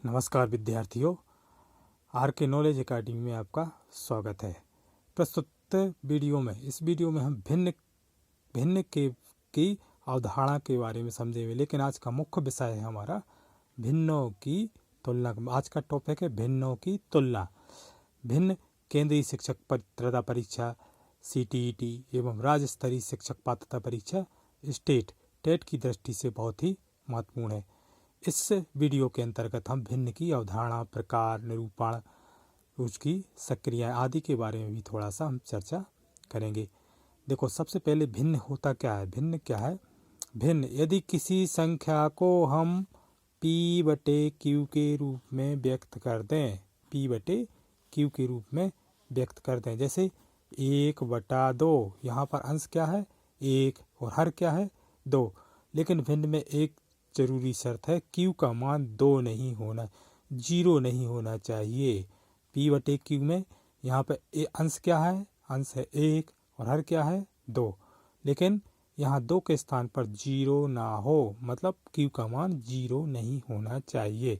नमस्कार विद्यार्थियों, आर के नॉलेज एकेडमी में आपका स्वागत है। प्रस्तुत वीडियो में हम भिन्न की अवधारणा के बारे में समझेंगे, लेकिन आज का मुख्य विषय है हमारा भिन्नों की तुलना। आज का टॉपिक है भिन्नों की तुलना। भिन्न केंद्रीय शिक्षक पात्रता परीक्षा CTET एवं राज्य स्तरीय शिक्षक पात्रता परीक्षा स्टेट टेट की दृष्टि से बहुत ही महत्वपूर्ण है। इस वीडियो के अंतर्गत हम भिन्न की अवधारणा, प्रकार, निरूपण, उसकी सक्रिया आदि के बारे में भी थोड़ा सा हम चर्चा करेंगे। देखो, सबसे पहले भिन्न होता क्या है? भिन्न क्या है? भिन्न यदि किसी संख्या को हम P/Q के रूप में व्यक्त कर दें, P/Q के रूप में व्यक्त कर दें, जैसे 1/2। यहाँ पर अंश क्या है? 1 और हर क्या है? 2। लेकिन भिन्न में एक जरूरी शर्त है, Q का मान 2 नहीं होना, 0 नहीं होना चाहिए। P/Q में यहाँ पे अंश क्या है? अंश है 1 और हर क्या है? 2। लेकिन यहाँ 2 के स्थान पर 0 ना हो, मतलब Q का मान 0 नहीं होना चाहिए।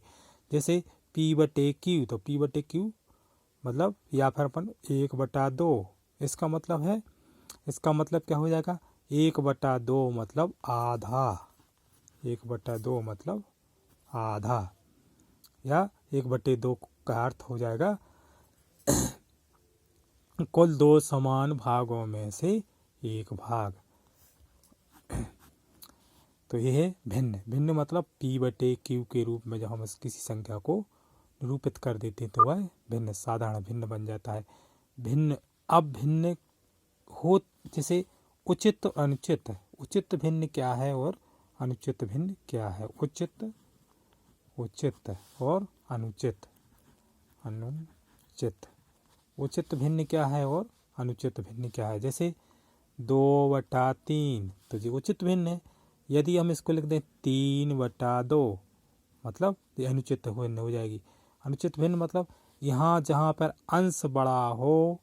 जैसे P/Q, तो P/Q मतलब या फिर अपन 1/2, इसका मतलब क्या हो जाएगा? 1/2 मतलब आधा, 1/2 मतलब आधा, या 1/2 का अर्थ हो जाएगा कुल 2 समान भागों में से एक भाग। तो यह है भिन्न। भिन्न मतलब P/Q के रूप में जब हम किसी संख्या को निरूपित कर देते हैं तो वह भिन्न, साधारण भिन्न बन जाता है। भिन्न अब भिन्न हो, जैसे उचित और अनुचित। उचित भिन्न क्या है और अनुचित भिन्न क्या है? उचित और अनुचित। उचित भिन्न क्या है और अनुचित भिन्न क्या है? जैसे 2/3, तो ये उचित भिन्न है। यदि हम इसको लिख दें 3/2, मतलब ये अनुचित भिन्न हो जाएगी। अनुचित भिन्न मतलब यहाँ जहाँ पर अंश बड़ा हो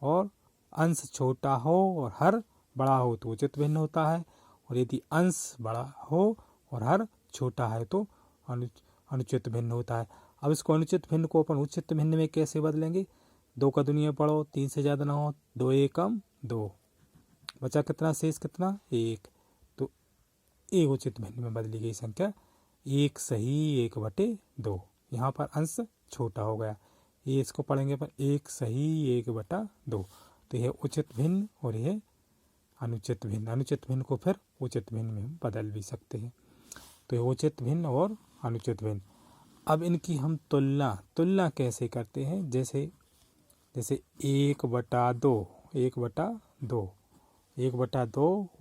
और अंश छोटा हो और हर बड़ा हो तो उचित भिन्न होता है, और यदि अंश बड़ा हो और हर छोटा है तो अनुचित भिन्न होता है। अब इसको अनुचित भिन्न को अपन उचित भिन्न में कैसे बदलेंगे? 2 का दुनिया पढ़ो, 3 से ज़्यादा ना हो, 2 एकम 2, बचा कितना? शेष कितना? 1। तो एक उचित भिन्न में बदली गई संख्या 1 सही 1/2। यहाँ पर अंश छोटा हो गया, ये इसको पढ़ेंगे अपन 1 सही 1/2। तो यह उचित भिन्न और यह अनुचित भिन्न। अनुचित भिन्न को फिर उचित भिन्न में हम बदल भी सकते हैं। तो यह उचित भिन्न और अनुचित भिन्न। अब इनकी हम तुलना कैसे करते हैं? जैसे 1/2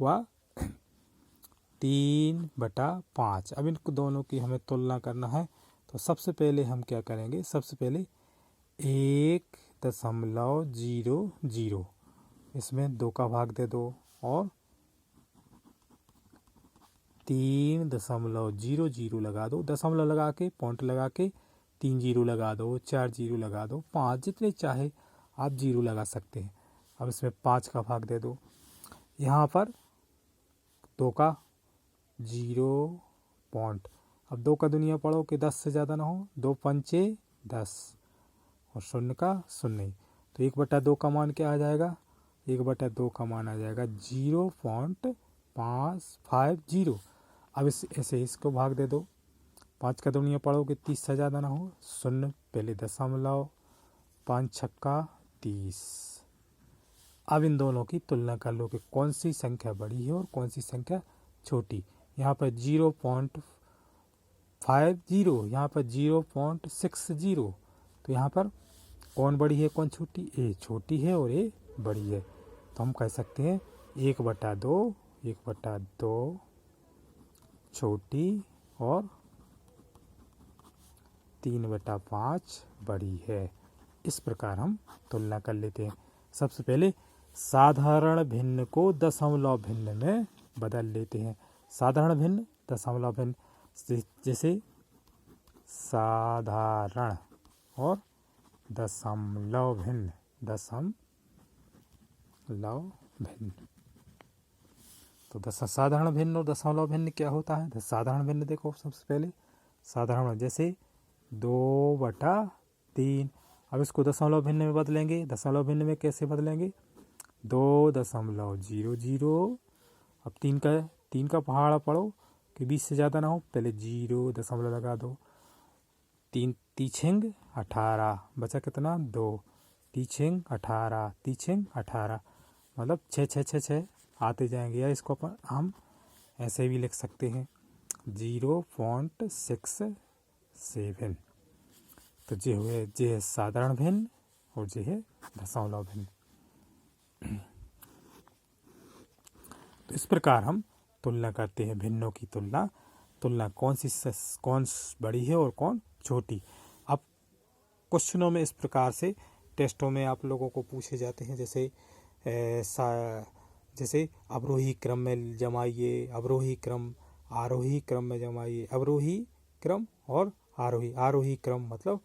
व 3/5। अब इनको दोनों की हमें तुलना करना है, तो सबसे पहले हम क्या करेंगे? सबसे पहले 1.00 इसमें 2 का भाग दे दो, और 3.00 लगा दो, दशमलव लगा के, पॉइंट लगा के 3 0 लगा दो, 4 0 लगा दो, 5, जितने चाहे आप 0 लगा सकते हैं। अब इसमें 5 का भाग दे दो, यहाँ पर 2 का 0 पॉइंट। अब 2 का दुनिया पढ़ो कि 10 से ज़्यादा ना हो, 2 पंचे 10 और 0 का 0। तो 1/2 का मान क्या आ जाएगा? 1/2 का मान आ जाएगा 0.550। अब ऐसे इसको भाग दे दो, 5 का दुनिया पढ़ो कि 30 से ज़्यादा ना हो, 0 पहले दशमलव, 5 छक्का 30। अब इन दोनों की तुलना कर लो कि कौन सी संख्या बड़ी है और कौन सी संख्या छोटी। यहाँ पर 0.50, यहाँ पर 0.60। तो यहाँ पर कौन बड़ी है कौन छोटी? ए छोटी है और ए बड़ी है। तो हम कह सकते हैं 1/2 छोटी और 3/5 बड़ी है। इस प्रकार हम तुलना कर लेते हैं। सबसे पहले साधारण भिन्न को दशमलव भिन्न में बदल लेते हैं। साधारण भिन्न, दशमलव भिन्न। जैसे साधारण और दशमलव भिन्न, तो साधारण भिन्न और दशमलव भिन्न क्या होता है? साधारण भिन्न देखो, सबसे पहले साधारण, जैसे 2/3। अब इसको दशमलव भिन्न में बदलेंगे। दशमलव भिन्न में कैसे बदलेंगे? 2.00। अब 3 का पहाड़ा पढ़ो कि 20 से ज़्यादा ना हो, पहले 0 दशमलव लगा दो। 3 तीछिंग 18, बचा कितना? 2। तीछिंग 18, तीछिंग 18, मतलब 6 6 6 6 आते जाएंगे। या इसको हम ऐसे भी लिख सकते हैं 0.67। तो जे है साधारण भिन्न और जे है दशमलव भिन्न। तो इस प्रकार हम तुलना करते हैं, भिन्नों की तुलना कौन बड़ी है और कौन छोटी। अब क्वेश्चनों में इस प्रकार से, टेस्टों में आप लोगों को पूछे जाते हैं, जैसे अवरोही क्रम में जमाइए, अवरोही क्रम, आरोही क्रम में जमाइए, अवरोही क्रम और आरोही क्रम मतलब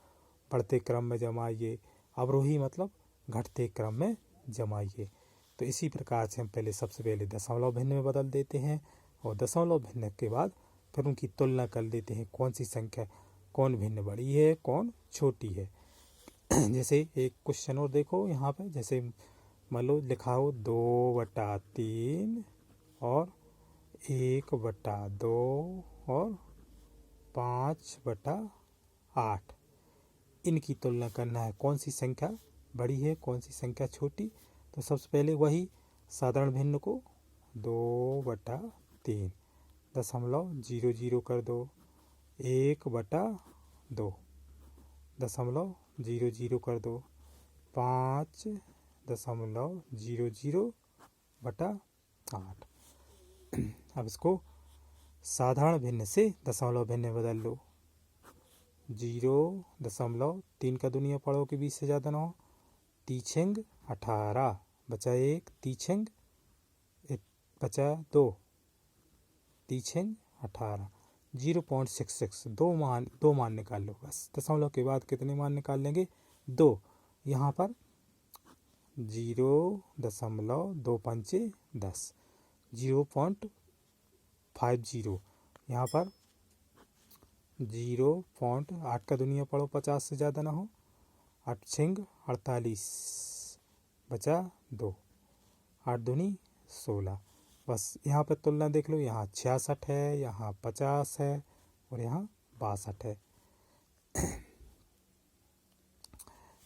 बढ़ते क्रम में जमाइए, अवरोही मतलब घटते क्रम में जमाइए। तो इसी प्रकार से हम सबसे पहले दशमलव भिन्न में बदल देते हैं और दशमलव भिन्न के बाद फिर उनकी तुलना कर लेते हैं, कौन सी संख्या, कौन भिन्न बड़ी है, कौन छोटी है। जैसे एक क्वेश्चन और देखो यहाँ पे, जैसे मान लो लिखा हो 2/3 और 1/2 और 5/8। इनकी तुलना करना है, कौन सी संख्या बड़ी है, कौन सी संख्या छोटी। तो सबसे पहले वही साधारण भिन्न को 2/3 .00 कर दो, 1/2 .00 कर दो, 5.00/8। अब इसको साधारण भिन्न से दशमलव भिन्न में बदल लो। 0.3 का दुनिया पढ़ो कि 20 से ज़्यादा ना हो। तीछिंग 18, बचा 1, तीछिंग बचा 2, तीछिंग 18, 0.66। दो मान निकाल लो बस। दशमलव के बाद कितने मान निकाल लेंगे? 2। यहाँ पर 0.25 10, 0.50। यहाँ पर 0.8 का दुनिया पढ़ो 50 से ज़्यादा ना हो। 8 छिंग 48, बचा 2, 8 दूनी 16। बस यहाँ पर तुलना देख लो, यहाँ 66 है, यहाँ 50 है और यहाँ 62 है।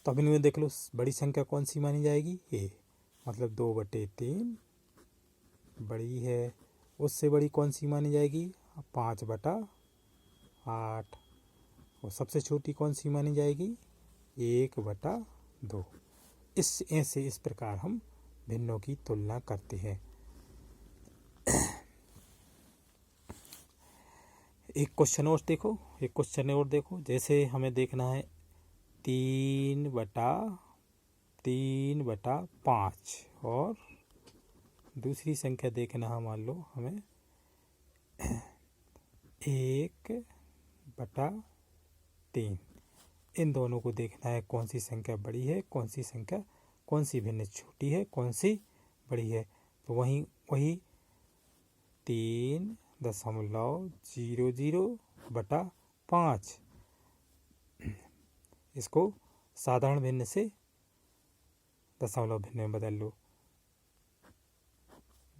तो अब इनमें देख लो बड़ी संख्या कौन सी मानी जाएगी? ए, मतलब 2/3 बड़ी है। उससे बड़ी कौन सी मानी जाएगी? 5/8। और सबसे छोटी कौन सी मानी जाएगी? 1/2। इस प्रकार हम भिन्नों की तुलना करते हैं। एक क्वेश्चन और देखो, जैसे हमें देखना है 3/5 और दूसरी संख्या देखना है, मान लो हमें 1/3। इन दोनों को देखना है कौन सी संख्या बड़ी है, कौन सी भिन्न छोटी है, कौन सी बड़ी है। तो वही 3.00/5 इसको साधारण भिन्न से दशमलव भिन्न में बदल लो।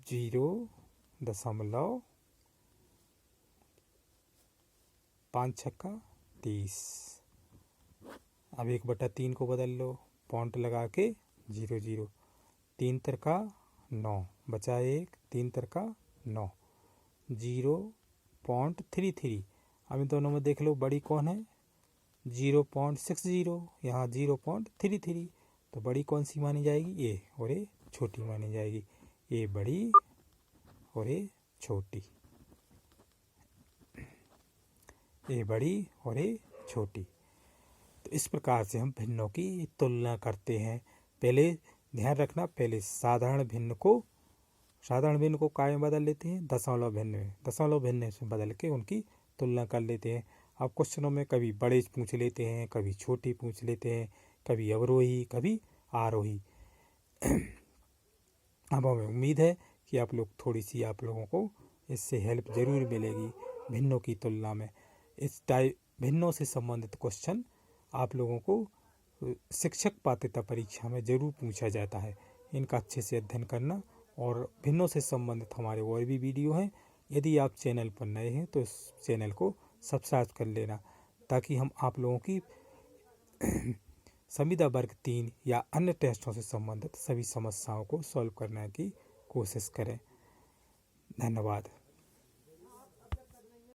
0.5 30। अब 1/3 को बदल लो, पॉइंट लगा के 0 3 3 9, बचा 1, 3 3 9, 0.33। अब इन दोनों में देख लो बड़ी कौन है? 0.60, यहाँ 0.33। तो बड़ी कौन सी मानी जाएगी? ए, और ए छोटी मानी जाएगी। ए बड़ी और ए छोटी, ए बड़ी और ए छोटी। तो इस प्रकार से हम भिन्नों की तुलना करते हैं। पहले ध्यान रखना, पहले साधारण भिन्न को काय में बदल लेते हैं? दशमलव भिन्न से बदल के उनकी तुलना कर लेते हैं। अब क्वेश्चनों में कभी बड़े पूछ लेते हैं, कभी छोटी पूछ लेते हैं, कभी अवरोही, कभी आरोही। अब हमें उम्मीद है कि आप लोगों को इससे हेल्प ज़रूर मिलेगी भिन्नों की तुलना में। भिन्नों से संबंधित क्वेश्चन आप लोगों को शिक्षक पात्रता परीक्षा में ज़रूर पूछा जाता है। इनका अच्छे से अध्ययन करना, और भिन्नों से संबंधित हमारे और भी वीडियो हैं। यदि आप चैनल पर नए हैं तो इस चैनल को सब्सक्राइब कर लेना, ताकि हम आप लोगों की संविदा वर्ग 3 या अन्य टेस्टों से संबंधित सभी समस्याओं को सॉल्व करने की कोशिश करें। धन्यवाद।